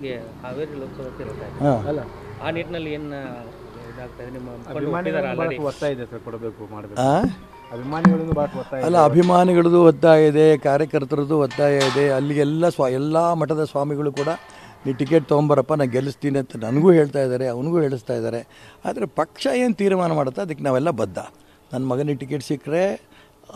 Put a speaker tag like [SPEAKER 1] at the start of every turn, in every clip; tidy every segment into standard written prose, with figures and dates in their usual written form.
[SPEAKER 1] ಗೆ ಹಾವೇರಿ ಲೋಕಸಭಾ ಇರುತ್ತೆ
[SPEAKER 2] ಹಾಂ
[SPEAKER 1] ಅಲ್ಲ ಆ ನಿಟ್ಟಿನಲ್ಲಿ ಏನು ಇದಾಗ್ತಾ ಇದೆ ನಿಮ್ಮ
[SPEAKER 3] ಅಭಿಮಾನಿಗಳು ಒತ್ತಾಯ ಇದೆ ಸರ್, ಕೊಡಬೇಕು ಮಾಡಬೇಕು.
[SPEAKER 2] ಹಾಂ
[SPEAKER 3] ಅಭಿಮಾನಿಗಳಿಂದ ಭಾಳ ಒತ್ತಾಯ
[SPEAKER 2] ಅಲ್ಲ, ಅಭಿಮಾನಿಗಳದ್ದು ಒತ್ತಾಯ ಇದೆ, ಕಾರ್ಯಕರ್ತರದ್ದು ಒತ್ತಾಯ ಇದೆ. ಅಲ್ಲಿಗೆಲ್ಲ ಎಲ್ಲ ಮಠದ ಸ್ವಾಮಿಗಳು ಕೂಡ ನೀ ಟಿಕೆಟ್ ತೊಗೊಂಬರಪ್ಪ ನಾನು ಗೆಲ್ಲಿಸ್ತೀನಿ ಅಂತ ನನಗೂ ಹೇಳ್ತಾ ಇದ್ದಾರೆ, ಅವನಿಗೂ ಹೇಳಿಸ್ತಾ ಇದ್ದಾರೆ. ಆದರೆ ಪಕ್ಷ ಏನು ತೀರ್ಮಾನ ಮಾಡುತ್ತೆ ಅದಕ್ಕೆ ನಾವೆಲ್ಲ ಬದ್ಧ. ನನ್ನ ಮಗನಿಗೆ ಟಿಕೆಟ್ ಸಿಕ್ಕರೆ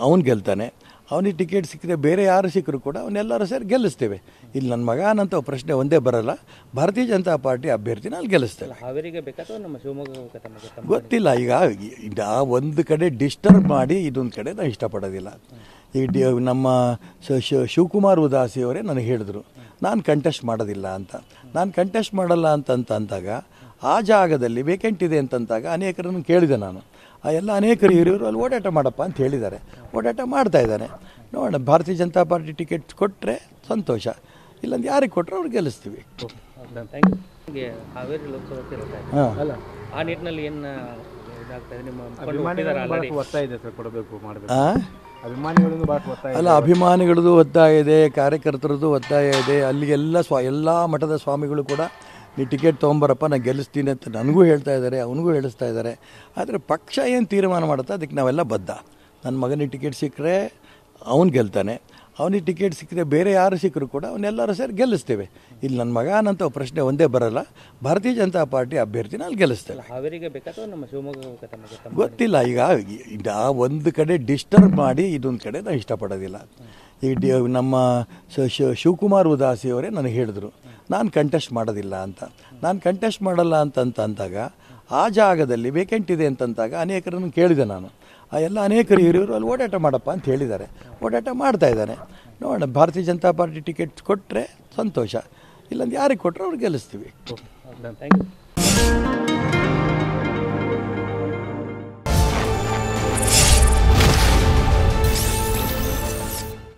[SPEAKER 2] ಅವ್ನು ಗೆಲ್ತಾನೆ, ಅವನಿಗೆ ಟಿಕೆಟ್ ಸಿಕ್ಕರೆ ಬೇರೆ ಯಾರು ಸಿಕ್ಕರು ಕೂಡ ಅವನ್ನೆಲ್ಲರೂ ಸೇರಿ ಗೆಲ್ಲಿಸ್ತೇವೆ. ಇಲ್ಲಿ ನನ್ನ ಮಗನಂತ ಪ್ರಶ್ನೆ ಒಂದೇ ಬರಲ್ಲ. ಭಾರತೀಯ ಜನತಾ ಪಾರ್ಟಿ ಅಭ್ಯರ್ಥಿನ ಅಲ್ಲಿ ಗೆಲ್ಲಿಸ್ತೇವೆ.
[SPEAKER 1] ಹಾವೇರಿಗೆ ಬೇಕಾ ನಮ್ಮ ಶಿವಮೊಗ್ಗ
[SPEAKER 2] ಗೊತ್ತಿಲ್ಲ. ಈಗ ಒಂದು ಕಡೆ ಡಿಸ್ಟರ್ಬ್ ಮಾಡಿ ಇದೊಂದು ಕಡೆ ನಾನು ಇಷ್ಟಪಡೋದಿಲ್ಲ. ಈಗ ನಮ್ಮ ಶಿವಕುಮಾರ್ ಉದಾಸಿ ಅವರೇ ನನಗೆ ಹೇಳಿದ್ರು ನಾನು ಕಂಟೆಸ್ಟ್ ಮಾಡೋದಿಲ್ಲ ಅಂತ. ನಾನು ಕಂಟೆಸ್ಟ್ ಮಾಡಲ್ಲ ಅಂದಾಗ ಆ ಜಾಗದಲ್ಲಿ ವೇಕೆಂಟ್ ಇದೆ ಅಂತಂದಾಗ ಅನೇಕರನ್ನು ಕೇಳಿದೆ ನಾನು. ಆ ಎಲ್ಲ ಅನೇಕರು ಹಿರಿಯರು ಅಲ್ಲಿ ಓಡಾಟ ಮಾಡಪ್ಪ ಅಂತ ಹೇಳಿದ್ದಾರೆ, ಓಡಾಟ ಮಾಡ್ತಾ ಇದ್ದಾರೆ. ನೋಡೋಣ, ಭಾರತೀಯ ಜನತಾ ಪಾರ್ಟಿ ಟಿಕೆಟ್ ಕೊಟ್ಟರೆ ಸಂತೋಷ, ಇಲ್ಲಾಂದ್ರೆ ಯಾರಿಗೆ ಕೊಟ್ಟರೆ ಅವ್ರು ಗೆಲ್ಲಿಸ್ತೀವಿ.
[SPEAKER 1] Thank you. ಹಾವೇರಿ ಲೋಕಸಭಾ ಇರುತ್ತೆ
[SPEAKER 2] ಹಾಂ
[SPEAKER 1] ಅಲ್ಲ ಆ ನಿಟ್ಟಿನಲ್ಲಿ ಏನು ಇದಾಗ್ತಾ ಇದೆ ನಿಮ್ಮ
[SPEAKER 3] ಅಭಿಮಾನಿಗಳು ಒತ್ತಾಯ ಇದೆ ಸರ್, ಕೊಡಬೇಕು ಮಾಡಬೇಕು.
[SPEAKER 2] ಹಾಂ
[SPEAKER 3] ಅಭಿಮಾನಿಗಳಿಂದ ಭಾಳ ಒತ್ತಾಯ
[SPEAKER 2] ಅಲ್ಲ, ಅಭಿಮಾನಿಗಳದ್ದು ಒತ್ತಾಯ ಇದೆ, ಕಾರ್ಯಕರ್ತರದ್ದು ಒತ್ತಾಯ ಇದೆ. ಅಲ್ಲಿಗೆಲ್ಲ ಎಲ್ಲ ಮಠದ ಸ್ವಾಮಿಗಳು ಕೂಡ ನೀ ಟಿಕೆಟ್ ತೊಗೊಂಬರಪ್ಪ ನಾನು ಗೆಲ್ಲಿಸ್ತೀನಿ ಅಂತ ನನಗೂ ಹೇಳ್ತಾ ಇದ್ದಾರೆ, ಅವನಿಗೂ ಹೇಳಿಸ್ತಾ ಇದ್ದಾರೆ. ಆದರೆ ಪಕ್ಷ ಏನು ತೀರ್ಮಾನ ಮಾಡುತ್ತೆ ಅದಕ್ಕೆ ನಾವೆಲ್ಲ ಬದ್ಧ. ನನ್ನ ಮಗನಿಗೆ ಟಿಕೆಟ್ ಸಿಕ್ಕರೆ ಅವ್ನು ಗೆಲ್ತಾನೆ, ಅವನಿಗೆ ಟಿಕೆಟ್ ಸಿಕ್ಕರೆ ಬೇರೆ ಯಾರು ಸಿಕ್ಕರು ಕೂಡ ಅವನ್ನೆಲ್ಲರೂ ಸೇರಿ ಗೆಲ್ಲಿಸ್ತೇವೆ. ಇಲ್ಲಿ ನನ್ನ ಮಗನಂತ ಪ್ರಶ್ನೆ ಒಂದೇ ಬರಲ್ಲ. ಭಾರತೀಯ ಜನತಾ ಪಾರ್ಟಿ ಅಭ್ಯರ್ಥಿನ ಅಲ್ಲಿ ಗೆಲ್ಲಿಸ್ತೇವೆ.
[SPEAKER 1] ಹಾವೇರಿಗೆ ಬೇಕಾ ನಮ್ಮ ಶಿವಮೊಗ್ಗ
[SPEAKER 2] ಗೊತ್ತಿಲ್ಲ. ಈಗ ಒಂದು ಕಡೆ ಡಿಸ್ಟರ್ಬ್ ಮಾಡಿ ಇದೊಂದು ಕಡೆ ನಾನು ಇಷ್ಟಪಡೋದಿಲ್ಲ. ಈಗ ನಮ್ಮ ಶಿವಕುಮಾರ್ ಉದಾಸಿ ಅವರೇ ನನಗೆ ಹೇಳಿದ್ರು ನಾನು ಕಂಟೆಸ್ಟ್ ಮಾಡೋದಿಲ್ಲ ಅಂತ. ನಾನು ಕಂಟೆಸ್ಟ್ ಮಾಡಲ್ಲ ಅಂದಾಗ ಆ ಜಾಗದಲ್ಲಿ ವೇಕೆಂಟ್ ಇದೆ ಅಂತಂದಾಗ ಅನೇಕರನ್ನು ಕೇಳಿದೆ ನಾನು. ಆ ಎಲ್ಲ ಅನೇಕರು ಹಿರಿಯರು ಅಲ್ಲಿ ಓಡಾಟ ಮಾಡಪ್ಪ ಅಂತ ಹೇಳಿದ್ದಾರೆ, ಓಡಾಟ ಮಾಡ್ತಾ ಇದ್ದಾರೆ. ನೋಡೋಣ, ಭಾರತೀಯ ಜನತಾ ಪಾರ್ಟಿ ಟಿಕೆಟ್ ಕೊಟ್ಟರೆ ಸಂತೋಷ, ಇಲ್ಲಾಂದ್ರೆ ಯಾರಿಗೆ ಕೊಟ್ಟರೆ ಅವ್ರು ಗೆಲ್ಲಿಸ್ತೀವಿ.
[SPEAKER 1] Thank you.